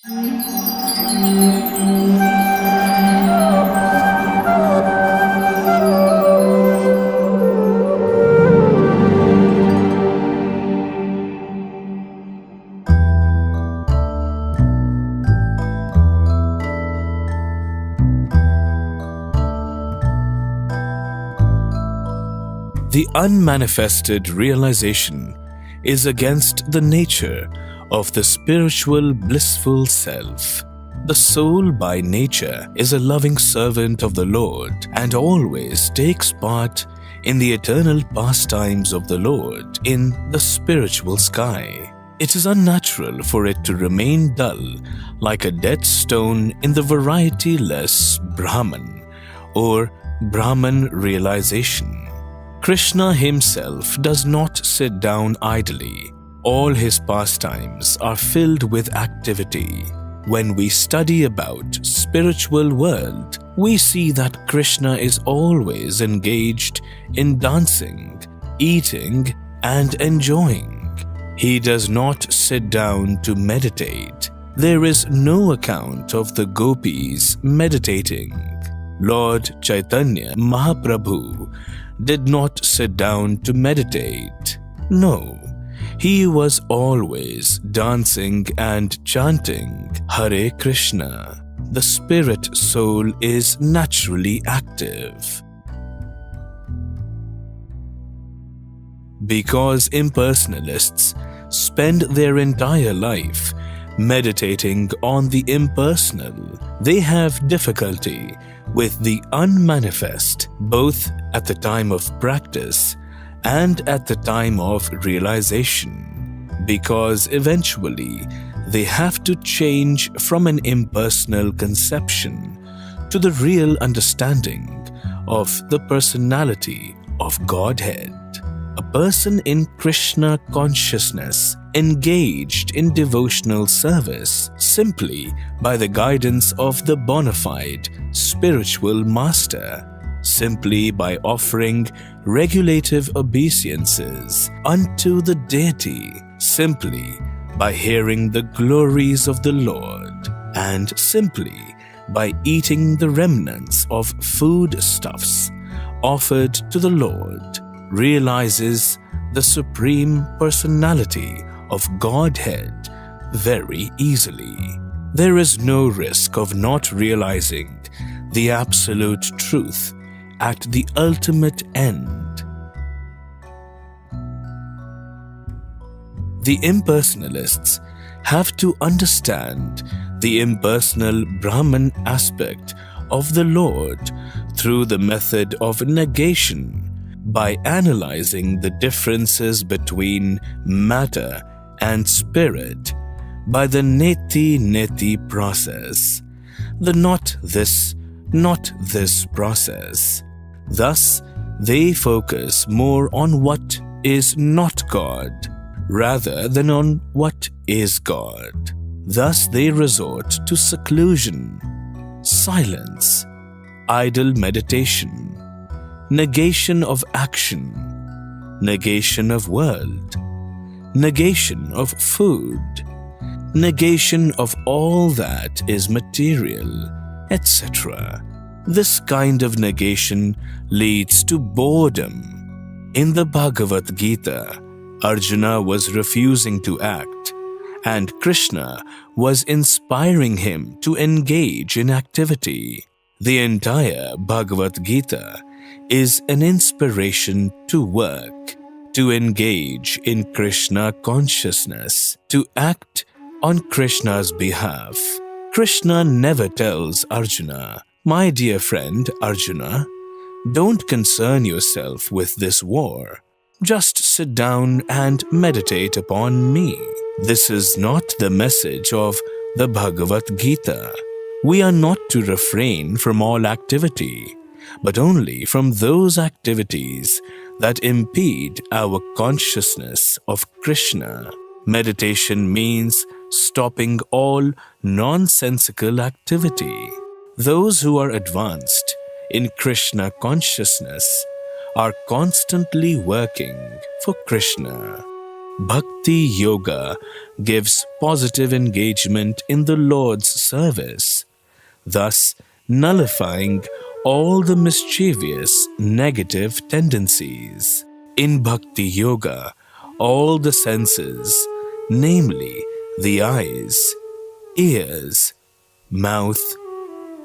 The unmanifested realization is against the nature of the spiritual blissful self. The soul by nature is a loving servant of the Lord and always takes part in the eternal pastimes of the Lord in the spiritual sky. It is unnatural for it to remain dull like a dead stone in the variety-less Brahman or Brahman realization. Krishna himself does not sit down idly. All his pastimes are filled with activity. When we study about spiritual world, we see that Krishna is always engaged in dancing, eating, and enjoying. He does not sit down to meditate. There is no account of the gopis meditating. Lord Chaitanya Mahaprabhu did not sit down to meditate. No, he was always dancing and chanting Hare Krishna. The spirit soul is naturally active. Because impersonalists spend their entire life meditating on the impersonal, they have difficulty with the unmanifest both at the time of practice and at the time of realization, because eventually they have to change from an impersonal conception to the real understanding of the personality of Godhead. A person in Krishna consciousness engaged in devotional service simply by the guidance of the bona fide spiritual master, simply by offering regulative obeisances unto the deity, simply by hearing the glories of the Lord, and simply by eating the remnants of foodstuffs offered to the Lord, realizes the Supreme Personality of Godhead very easily. There is no risk of not realizing the absolute truth at the ultimate end. The impersonalists have to understand the impersonal Brahman aspect of the Lord through the method of negation, by analyzing the differences between matter and spirit by the neti process, the not this process. Thus, they focus more on what is not God rather than on what is God. Thus, they resort to seclusion, silence, idle meditation, negation of action, negation of world, negation of food, negation of all that is material, etc. This kind of negation leads to boredom. In the Bhagavad Gita, Arjuna was refusing to act, and Krishna was inspiring him to engage in activity. The entire Bhagavad Gita is an inspiration to work, to engage in Krishna consciousness, to act on Krishna's behalf. Krishna never tells Arjuna, "My dear friend Arjuna, don't concern yourself with this war. Just sit down and meditate upon me." This is not the message of the Bhagavad Gita. We are not to refrain from all activity, but only from those activities that impede our consciousness of Krishna. Meditation means stopping all nonsensical activity. Those who are advanced in Krishna consciousness are constantly working for Krishna. Bhakti Yoga gives positive engagement in the Lord's service, thus nullifying all the mischievous negative tendencies. In Bhakti Yoga, all the senses, namely the eyes, ears, mouth,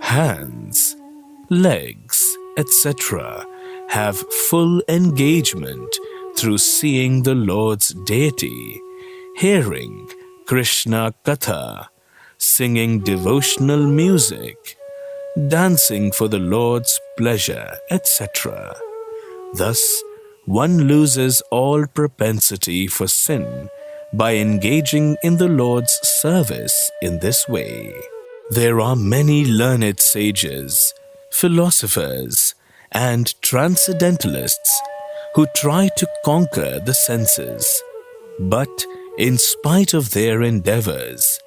hands, legs, etc., have full engagement through seeing the Lord's deity, hearing Krishna Katha, singing devotional music, dancing for the Lord's pleasure, etc. Thus, one loses all propensity for sin by engaging in the Lord's service in this way. There are many learned sages, philosophers, and transcendentalists who try to conquer the senses. But in spite of their endeavors,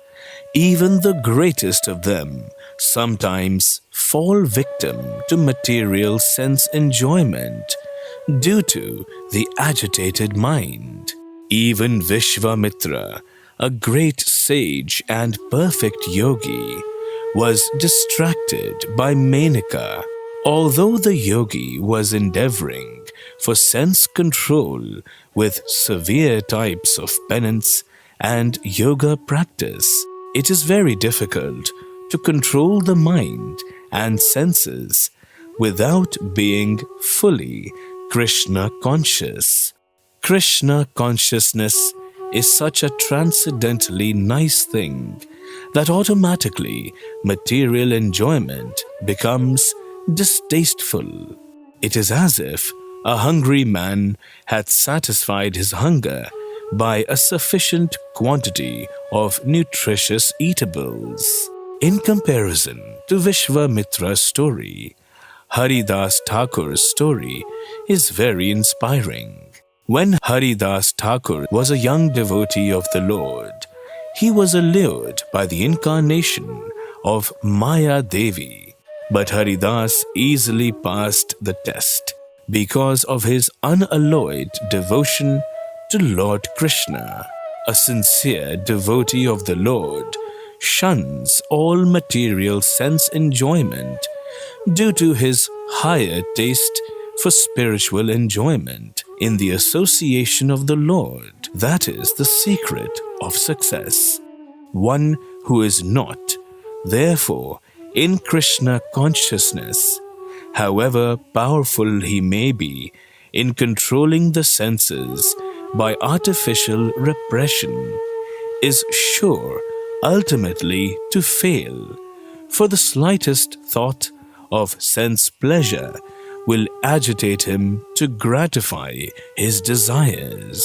even the greatest of them sometimes fall victim to material sense enjoyment due to the agitated mind. Even Vishwamitra, a great sage and perfect yogi, was distracted by Menaka. Although the yogi was endeavoring for sense control with severe types of penance and yoga practice, it is very difficult to control the mind and senses without being fully Krishna conscious. Krishna consciousness is such a transcendently nice thing that automatically material enjoyment becomes distasteful. It is as if a hungry man had satisfied his hunger by a sufficient quantity of nutritious eatables. In comparison to Vishwamitra's story, Haridas Thakur's story is very inspiring. When Haridas Thakur was a young devotee of the Lord, he was allured by the incarnation of Maya Devi. But Haridas easily passed the test because of his unalloyed devotion to Lord Krishna. A sincere devotee of the Lord shuns all material sense enjoyment due to his higher taste for spiritual enjoyment in the association of the Lord. That is the secret of success. One who is not, therefore, in Krishna consciousness, however powerful he may be in controlling the senses by artificial repression, is sure ultimately to fail, for the slightest thought of sense pleasure will agitate him to gratify his desires.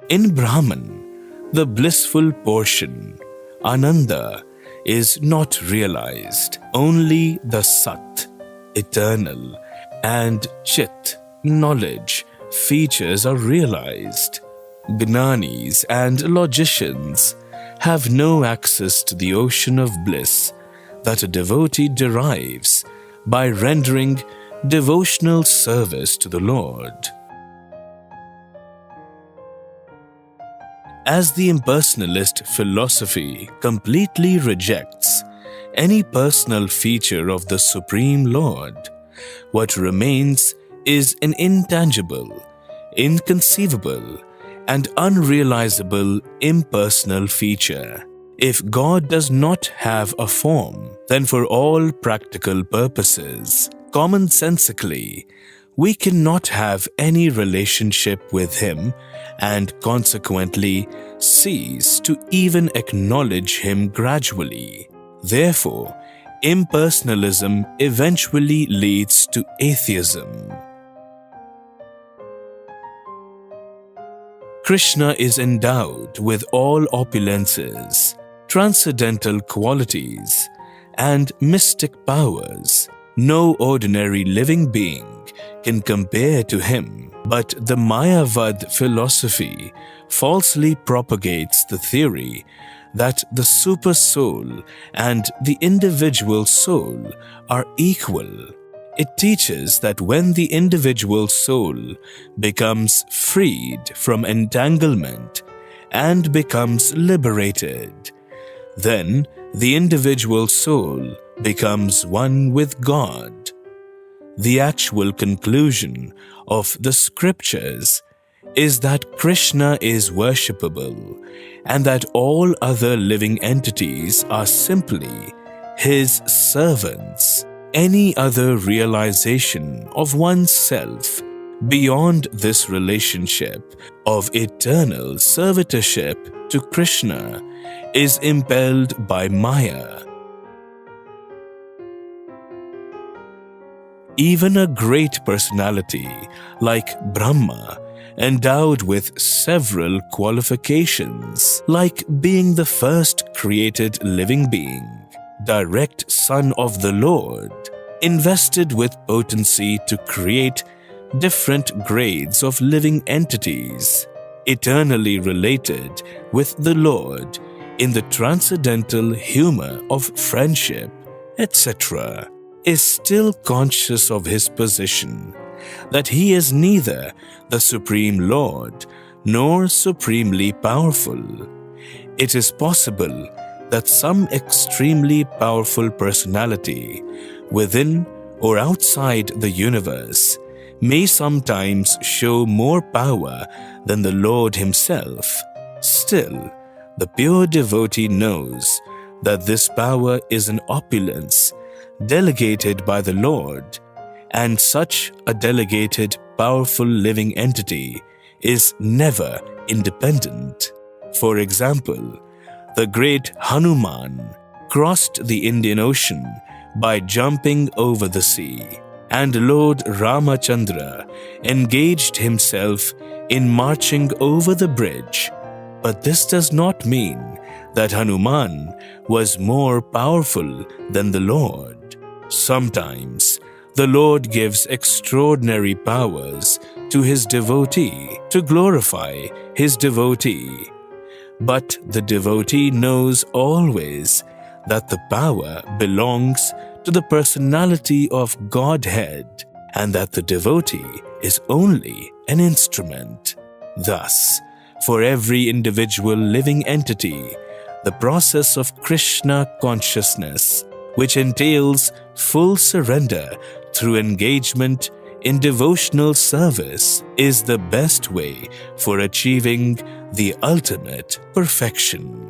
In Brahman, the blissful portion, Ananda, is not realized. Only the Sat, eternal, and Chit, knowledge, features are realized. Gnanis and logicians have no access to the ocean of bliss that a devotee derives by rendering devotional service to the Lord. As the impersonalist philosophy completely rejects any personal feature of the Supreme Lord, what remains is an intangible, inconceivable, and unrealizable impersonal feature. If God does not have a form, then for all practical purposes, commonsensically, we cannot have any relationship with Him and consequently cease to even acknowledge Him gradually. Therefore, impersonalism eventually leads to atheism. Krishna is endowed with all opulences, transcendental qualities, and mystic powers. No ordinary living being can compare to him, but the Mayavad philosophy falsely propagates the theory that the super soul and the individual soul are equal. It teaches that when the individual soul becomes freed from entanglement and becomes liberated, then the individual soul becomes one with God. The actual conclusion of the scriptures is that Krishna is worshipable and that all other living entities are simply his servants. Any other realization of oneself beyond this relationship of eternal servitorship to Krishna is impelled by Maya. Even a great personality like Brahma, endowed with several qualifications, like being the first created living being, direct son of the Lord, invested with potency to create different grades of living entities, eternally related with the Lord in the transcendental humor of friendship, etc., is still conscious of his position, that he is neither the Supreme Lord nor supremely powerful. It is possible that some extremely powerful personality within or outside the universe may sometimes show more power than the Lord himself. Still, the pure devotee knows that this power is an opulence delegated by the Lord, and such a delegated, powerful living entity is never independent. For example, the great Hanuman crossed the Indian Ocean by jumping over the sea, and Lord Ramachandra engaged himself in marching over the bridge. But this does not mean that Hanuman was more powerful than the Lord. Sometimes the Lord gives extraordinary powers to his devotee to glorify his devotee. But the devotee knows always that the power belongs to the personality of Godhead and that the devotee is only an instrument. Thus, for every individual living entity, the process of Krishna consciousness, which entails full surrender through engagement in devotional service, is the best way for achieving the ultimate perfection.